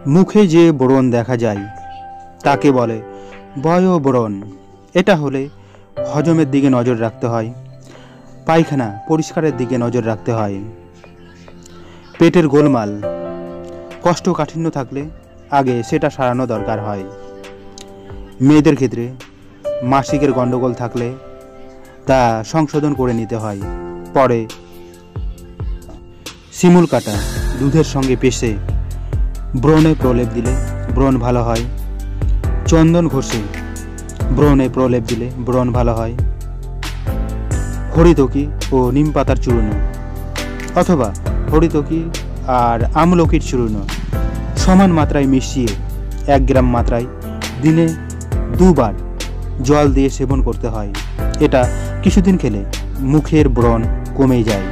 মুখে যে ব্রণ দেখা যায় তাকে বলে বয়ব্রণ। এটা হলে হজমের দিকে নজর রাখতে হয়, পায়খানা পরিষ্কারের দিকে নজর রাখতে হয়। পেটের গোলমাল কোষ্ঠকাঠিন্য থাকলে আগে সেটা সারানো দরকার হয়। মেয়েদের ক্ষেত্রে মাসিকের গণ্ডগোল থাকলে তা সংশোধন করে নিতে হয়। পরে শিমুল কাটা দুধের সঙ্গে পেষে ব্রণে প্রলেপ দিলে ব্রণ ভালো হয়। চন্দন ঘষে ব্রণে প্রলেপ দিলে ব্রণ ভালো হয়। হরিতকি ও নিম পাতার চূর্ণ অথবা হরিতকি আর আমলকির চূর্ণ সমান মাত্রায় মিশিয়ে 1 গ্রাম মাত্রায় দিনে 2 বার জল দিয়ে সেবন করতে হয়। এটা কিছুদিন খেলে মুখের ব্রণ কমে যায়।